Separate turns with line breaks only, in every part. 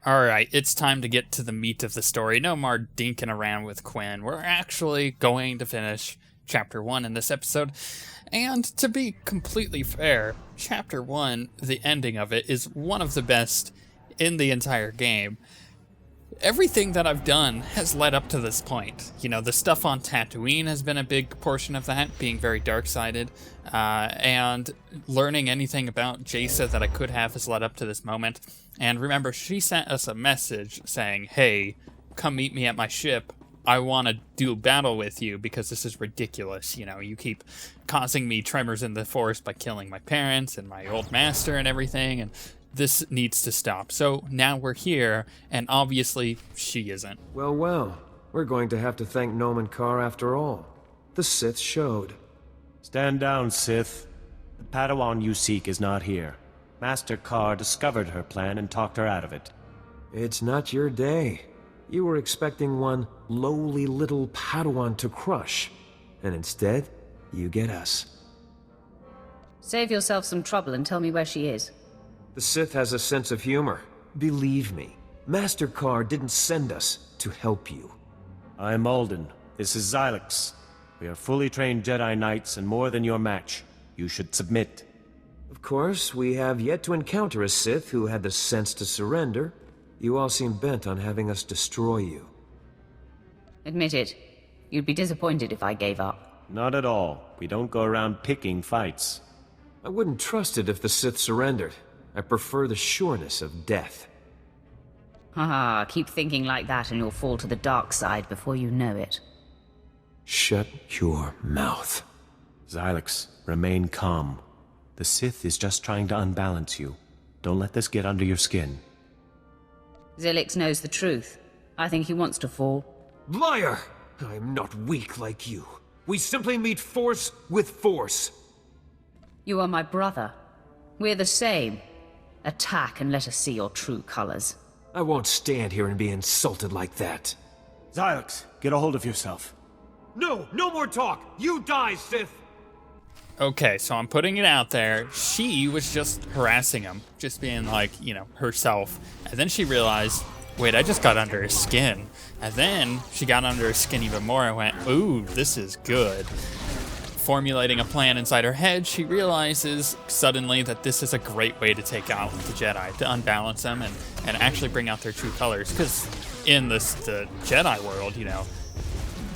Alright, it's time to get to the meat of the story. No more dinking around with Quinn. We're actually going to finish Chapter 1 in this episode. And to be completely fair, Chapter 1, the ending of it, is one of the best in the entire game. Everything that I've done has led up to this point. You know, the stuff on Tatooine has been a big portion of that, being very dark-sided, and learning anything about Jaisa that I could have has led up to this moment. And remember, she sent us a message saying, hey, come meet me at my ship. I want to do battle with you because this is ridiculous. You know, you keep causing me tremors in the Force by killing my parents and my old master and everything, and this needs to stop. So now we're here, and obviously she isn't.
Well, we're going to have to thank Nomen Karr after all. The Sith showed.
Stand down, Sith. The Padawan you seek is not here. Master Karr discovered her plan and talked her out of it.
It's not your day. You were expecting one lowly little Padawan to crush, and instead, you get us.
Save yourself some trouble and tell me where she is.
The Sith has a sense of humor. Believe me, Master Karr didn't send us to help you.
I'm Alden. This is Xylox. We are fully trained Jedi-knights and more than your match. You should submit.
Of course, we have yet to encounter a Sith who had the sense to surrender. You all seem bent on having us destroy you.
Admit it. You'd be disappointed if I gave up.
Not at all. We don't go around picking fights.
I wouldn't trust it if the Sith surrendered. I prefer the sureness of death.
Haha, keep thinking like that and you'll fall to the dark side before you know it.
Shut your mouth.
Xylox, remain calm. The Sith is just trying to unbalance you. Don't let this get under your skin.
Xylox knows the truth. I think he wants to fall.
Liar! I'm not weak like you. We simply meet force with force.
You are my brother. We're the same. Attack and let us see your true colors.
I won't stand here and be insulted like that.
Xylox, get a hold of yourself.
No more talk! You die, Sith!
Okay, so I'm putting it out there. She was just harassing him, just being like, you know, herself. And then she realized, wait, I just got under his skin. And then she got under his skin even more and went, ooh, this is good. Formulating a plan inside her head, she realizes suddenly that this is a great way to take out the Jedi, to unbalance them and actually bring out their true colors. Because in the Jedi world, you know,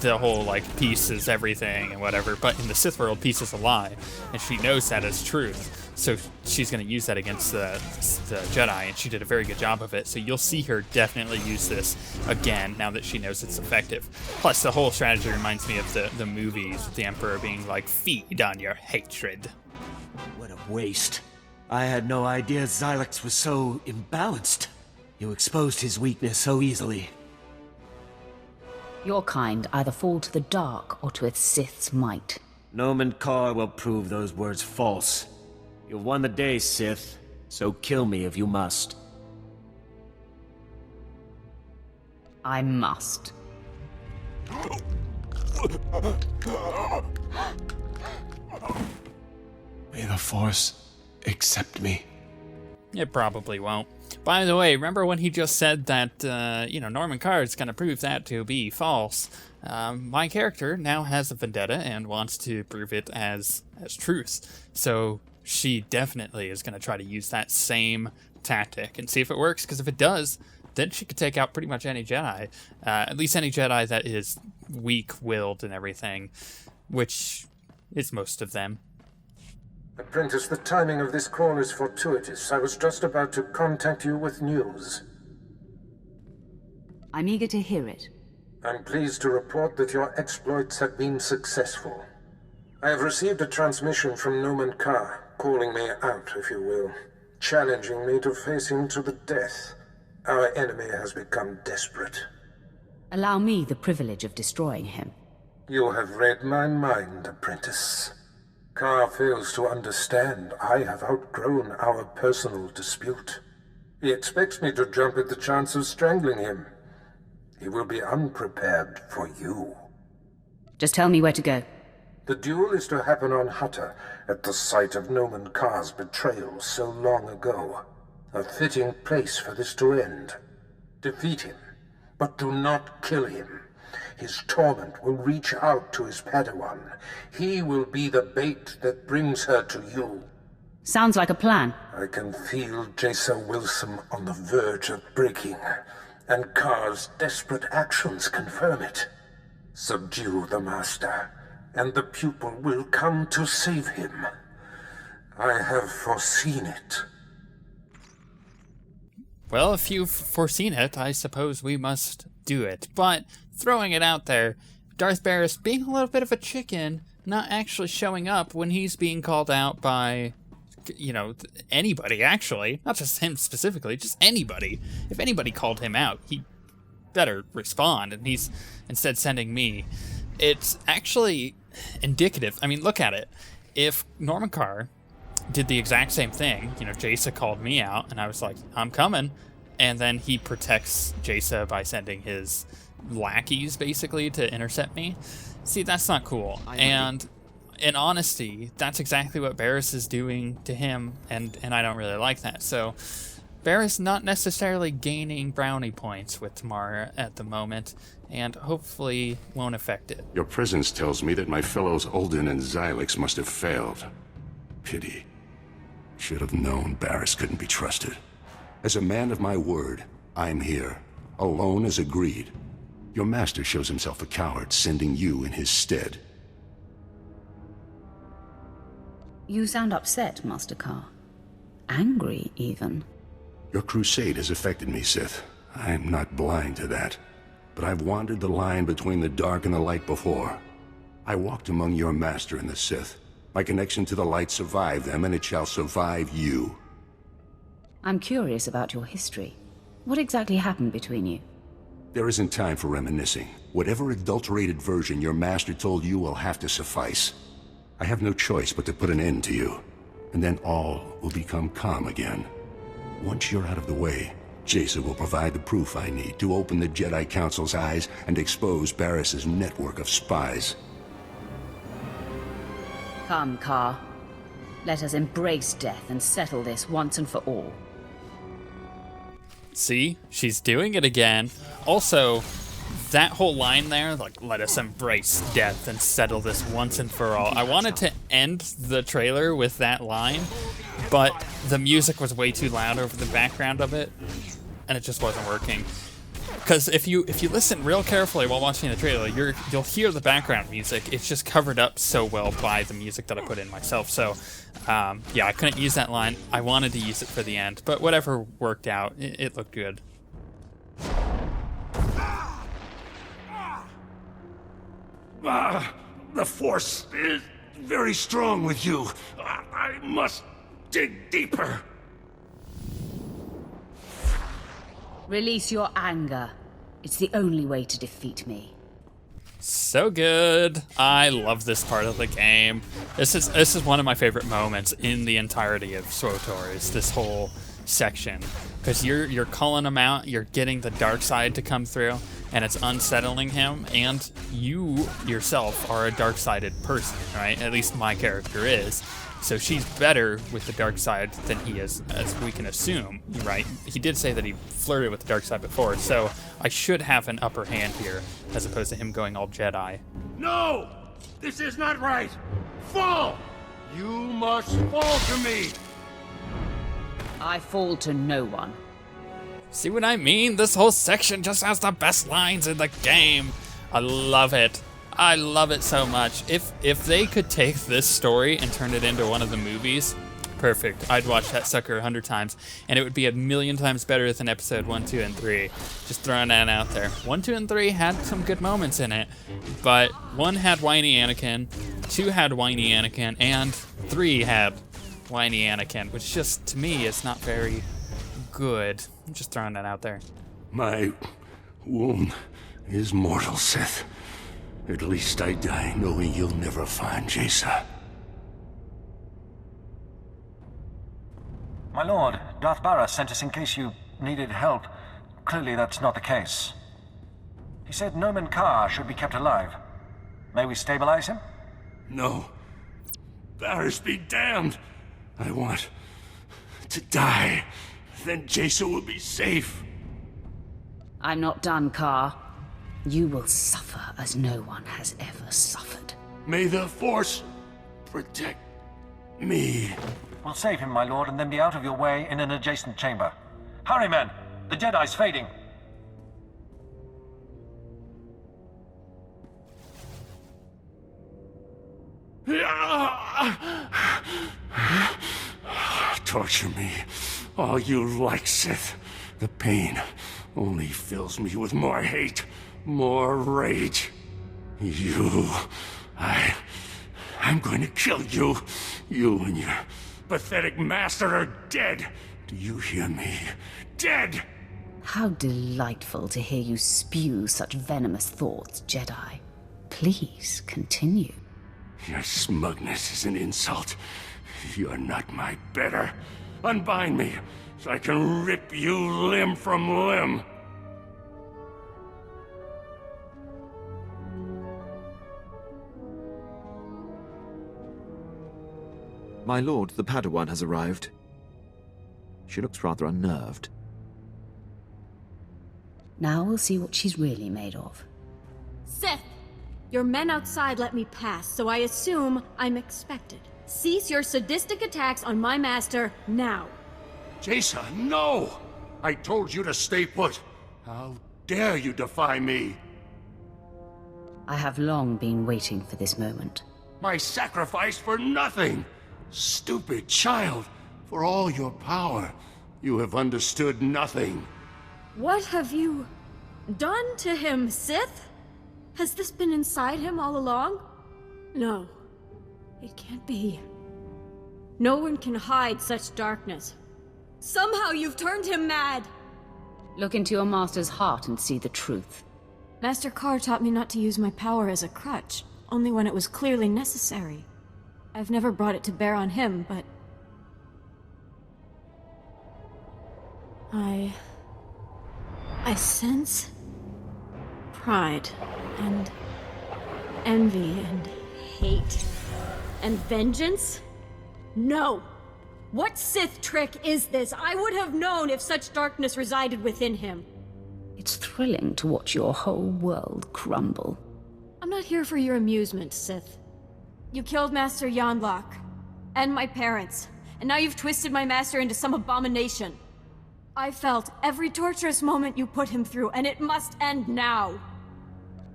the whole, like, peace is everything and whatever, but in the Sith world, peace is a lie, and she knows that as truth. So she's going to use that against the Jedi, and she did a very good job of it. So you'll see her definitely use this again now that she knows it's effective. Plus, the whole strategy reminds me of the movies, with the Emperor being like, feed on your hatred.
What a waste. I had no idea Xylox was so imbalanced. You exposed his weakness so easily.
Your kind either fall to the dark or to its Sith's might.
Nomen Karr will prove those words false. You've won the day, Sith, so kill me if you must.
I must.
May the Force accept me.
It probably won't. By the way, remember when he just said that, you know, Nomen Karr is going to prove that to be false? My character now has a vendetta and wants to prove it as truth. So she definitely is going to try to use that same tactic and see if it works, because if it does, then she could take out pretty much any Jedi. At least any Jedi that is weak-willed and everything, which is most of them.
Apprentice, the timing of this call is fortuitous. I was just about to contact you with news.
I'm eager to hear it.
I'm pleased to report that your exploits have been successful. I have received a transmission from Nomen Karr, calling me out, if you will, challenging me to face him to the death. Our enemy has become desperate.
Allow me the privilege of destroying him.
You have read my mind, Apprentice. Karr fails to understand I have outgrown our personal dispute. He expects me to jump at the chance of strangling him. He will be unprepared for you.
Just tell me where to go.
The duel is to happen on Hutta, at the site of Noman Kar's betrayal so long ago. A fitting place for this to end. Defeat him, but do not kill him. His torment will reach out to his Padawan. He will be the bait that brings her to you.
Sounds like a plan.
I can feel Jason Wilson on the verge of breaking, and Kar's desperate actions confirm it. Subdue the Master, and the pupil will come to save him. I have foreseen it.
Well, if you've foreseen it, I suppose we must do it. But throwing it out there, Darth Barris being a little bit of a chicken, not actually showing up when he's being called out by, you know, anybody, actually. Not just him specifically, just anybody. If anybody called him out, he better respond, and he's instead sending me. It's actually indicative. I mean, look at it. If Norman Karr did the exact same thing, you know, Jaisa called me out, and I was like, I'm coming, and then he protects Jaisa by sending his lackeys, basically, to intercept me. See, that's not cool. And in honesty, that's exactly what Barris is doing to him, and I don't really like that. So Barris not necessarily gaining brownie points with Tamarra at the moment, and hopefully won't affect it.
Your presence tells me that my fellows Ulden and Xylix must have failed. Pity. Should have known Barris couldn't be trusted. As a man of my word, I'm here. Alone as agreed. Your master shows himself a coward, sending you in his stead.
You sound upset, Master Karr. Angry, even.
Your crusade has affected me, Sith. I'm not blind to that. But I've wandered the line between the dark and the light before. I walked among your master and the Sith. My connection to the light survived them, and it shall survive you.
I'm curious about your history. What exactly happened between you?
There isn't time for reminiscing. Whatever adulterated version your master told you will have to suffice. I have no choice but to put an end to you, and then all will become calm again. Once you're out of the way, Jason will provide the proof I need to open the Jedi Council's eyes and expose Barris's network of spies.
Come, Karr. Let us embrace death and settle this once and for all.
See? She's doing it again. Also, that whole line there, like, let us embrace death and settle this once and for all. I wanted to end the trailer with that line, but the music was way too loud over the background of it, and it just wasn't working. Because if you listen real carefully while watching the trailer, you'll hear the background music. It's just covered up so well by the music that I put in myself. So, yeah, I couldn't use that line. I wanted to use it for the end, but whatever worked out, it looked good.
The Force is very strong with you. I must dig deeper.
Release your anger. It's the only way to defeat me.
So good. I love this part of the game. This is one of my favorite moments in the entirety of SWTOR, is this whole section. Because you're calling him out, you're getting the dark side to come through, and it's unsettling him, and you yourself are a dark-sided person, right? At least my character is. So she's better with the dark side than he is, as we can assume, right? He did say that he flirted with the dark side before, so I should have an upper hand here, as opposed to him going all Jedi.
No! This is not right! Fall! You must fall to me!
I fall to no one.
See what I mean? This whole section just has the best lines in the game. I love it. I love it so much. If they could take this story and turn it into one of the movies, perfect. I'd watch that sucker 100 times, and it would be a million times better than episode 1, 2, and 3. Just throwing that out there. 1, 2, and 3 had some good moments in it, but 1 had whiny Anakin, 2 had whiny Anakin, and 3 had whiny Anakin, which just, to me, is not very good. I'm just throwing that out there.
My wound is mortal, Sith. At least I die knowing you'll never find Jaisa.
My lord, Darth Barra sent us in case you needed help. Clearly that's not the case. He said Noman Karr should be kept alive. May we stabilize him?
No. Varys be damned. I want to die. Then Jason will be safe.
I'm not done, Carr. You will suffer as no one has ever suffered.
May the Force protect me.
We'll save him, my lord, and then be out of your way in an adjacent chamber. Hurry, men! The Jedi's fading.
Torture me all you like, Sith. The pain only fills me with more hate, more rage. I'm going to kill you. You and your pathetic master are dead. Do you hear me? Dead!
How delightful to hear you spew such venomous thoughts, Jedi. Please, continue.
Your smugness is an insult. You're not my better. Unbind me, so I can rip you limb from limb.
My lord, the Padawan has arrived. She looks rather unnerved.
Now we'll see what she's really made of.
Sith! Your men outside let me pass, so I assume I'm expected. Cease your sadistic attacks on my master now.
Jason, no! I told you to stay put. How dare you defy me?
I have long been waiting for this moment.
My sacrifice for nothing! Stupid child! For all your power, you have understood nothing.
What have you done to him, Sith? Has this been inside him all along? No. It can't be. No one can hide such darkness. Somehow you've turned him mad!
Look into your master's heart and see the truth.
Master Carr taught me not to use my power as a crutch, only when it was clearly necessary. I've never brought it to bear on him, but... I sense... pride, and... envy, and hate, and vengeance? No! What Sith trick is this? I would have known if such darkness resided within him.
It's thrilling to watch your whole world crumble.
I'm not here for your amusement, Sith. You killed Master Yonlok, and my parents, and now you've twisted my master into some abomination. I felt every torturous moment you put him through, and it must end now.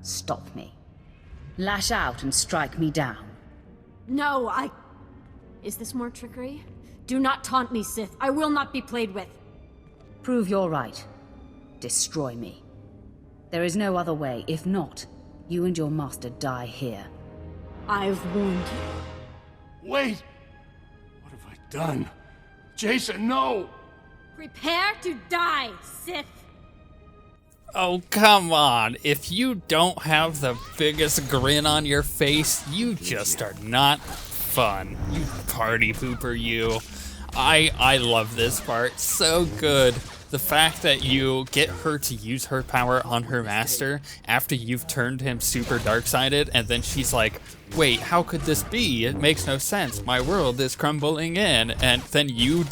Stop me. Lash out and strike me down.
No, Is this more trickery? Do not taunt me, Sith. I will not be played with.
Prove you're right. Destroy me. There is no other way. If not, you and your master die here.
I've warned you.
Wait! What have I done? Jason, no!
Prepare to die, Sith!
Oh, come on. If you don't have the biggest grin on your face, you just are not fun. You party pooper, you. I love this part. So good. The fact that you get her to use her power on her master after you've turned him super dark-sided, and then she's like, wait, how could this be? It makes no sense. My world is crumbling in. And then you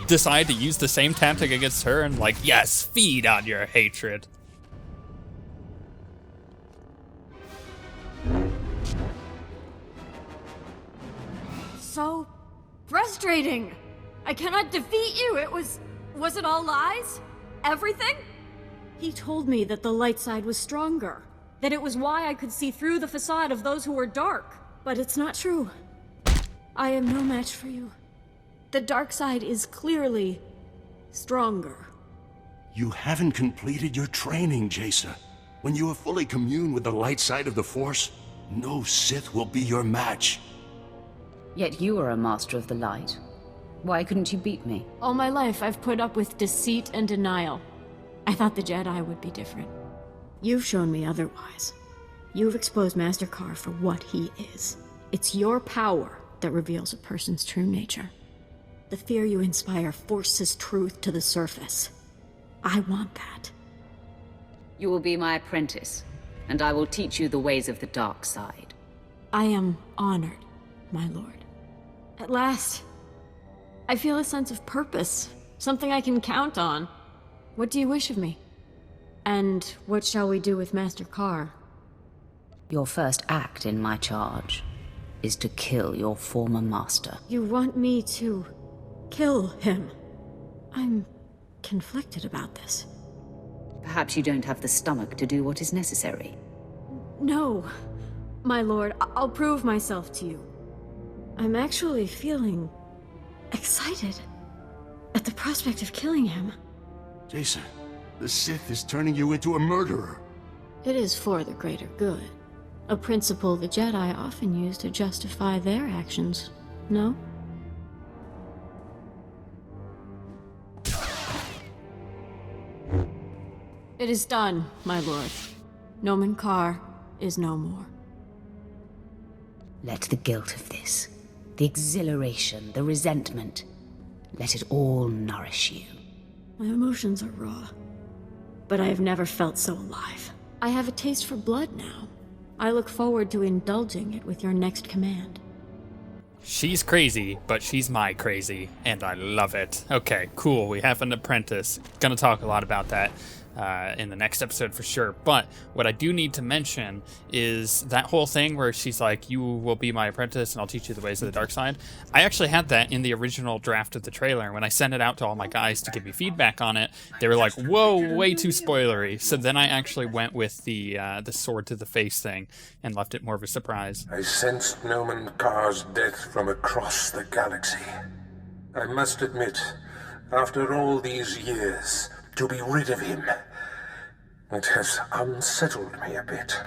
decide to use the same tactic against her and like, yes, feed on your hatred.
So frustrating. I cannot defeat you. Was it all lies? Everything? He told me that the light side was stronger, that it was why I could see through the facade of those who were dark. But it's not true. I am no match for you. The dark side is clearly stronger.
You haven't completed your training, Jason. When you have fully communed with the light side of the Force, no Sith will be your match.
Yet you are a master of the light. Why couldn't you beat me?
All my life, I've put up with deceit and denial. I thought the Jedi would be different. You've shown me otherwise. You've exposed Master Carr for what he is. It's your power that reveals a person's true nature. The fear you inspire forces truth to the surface. I want that.
You will be my apprentice, and I will teach you the ways of the dark side.
I am honored, my lord. At last, I feel a sense of purpose, something I can count on. What do you wish of me? And what shall we do with Master Carr?
Your first act in my charge is to kill your former master.
You want me to kill him? I'm conflicted about this.
Perhaps you don't have the stomach to do what is necessary.
No, my lord, I'll prove myself to you. I'm actually feeling excited at the prospect of killing him.
Jason, the Sith is turning you into a murderer.
It is for the greater good. A principle the Jedi often use to justify their actions, no? It is done, my lord. Noman Carr is no more.
Let the guilt of this, the exhilaration, the resentment, let it all nourish you.
My emotions are raw, but I have never felt so alive. I have a taste for blood now. I look forward to indulging it with your next command.
She's crazy, but she's my crazy, and I love it. Okay, cool. We have an apprentice. Gonna talk a lot about that in the next episode for sure. But what I do need to mention is that whole thing where she's like, you will be my apprentice and I'll teach you the ways of the dark side. I actually had that in the original draft of the trailer. When I sent it out to all my guys to give me feedback on it, they were like, whoa, way too spoilery. So then I actually went with the sword to the face thing and left it more of a surprise.
I sensed Noman Carr's death from across the galaxy. I must admit, after all these years, to be rid of him, it has unsettled me a bit.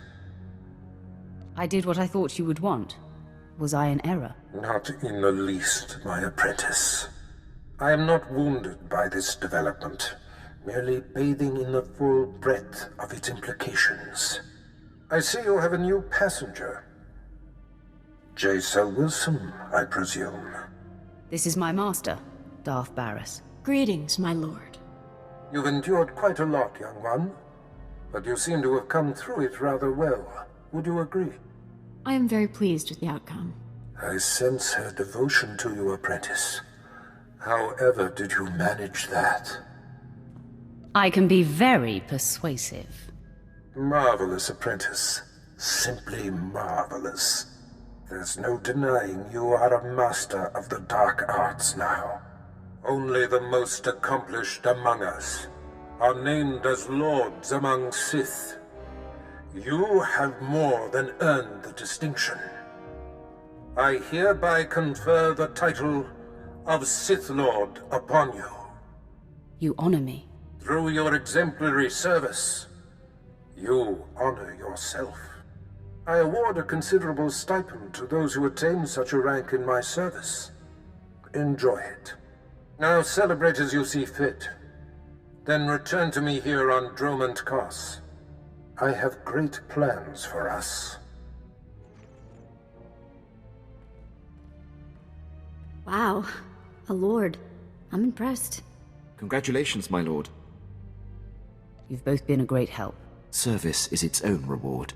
I did what I thought you would want. Was I in error?
Not in the least, my apprentice. I am not wounded by this development, merely bathing in the full breadth of its implications. I see you have a new passenger. Jason Wilson, I presume.
This is my master, Darth Barris.
Greetings, my lord.
You've endured quite a lot, young one, but you seem to have come through it rather well. Would you agree?
I am very pleased with the outcome.
I sense her devotion to you, apprentice. However did you manage that?
I can be very persuasive.
Marvelous, apprentice. Simply marvelous. There's no denying you are a master of the dark arts now. Only the most accomplished among us are named as lords among Sith. You have more than earned the distinction. I hereby confer the title of Sith Lord upon you.
You honor me.
Through your exemplary service, you honor yourself. I award a considerable stipend to those who attain such a rank in my service. Enjoy it. Now celebrate as you see fit. Then return to me here on Dromund Kaas. I have great plans for us.
Wow, a lord. I'm impressed.
Congratulations, my lord.
You've both been a great help.
Service is its own reward.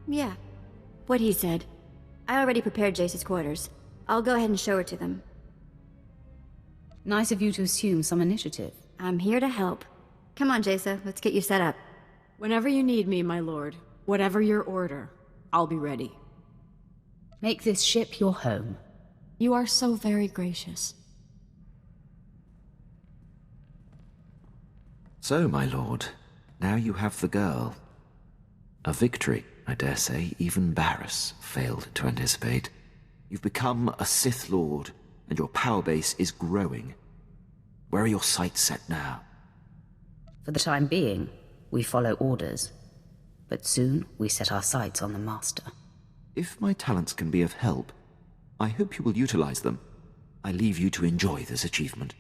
Yeah, what he said. I already prepared Jace's quarters. I'll go ahead and show her to them.
Nice of you to assume some initiative.
I'm here to help. Come on, Jace, let's get you set up.
Whenever you need me, my lord, whatever your order, I'll be ready.
Make this ship your home.
You are so very gracious.
So, my lord, now you have the girl. A victory, I dare say, even Barris failed to anticipate. You've become a Sith Lord, and your power base is growing. Where are your sights set now?
For the time being, we follow orders. But soon, we set our sights on the Master.
If my talents can be of help, I hope you will utilize them. I leave you to enjoy this achievement.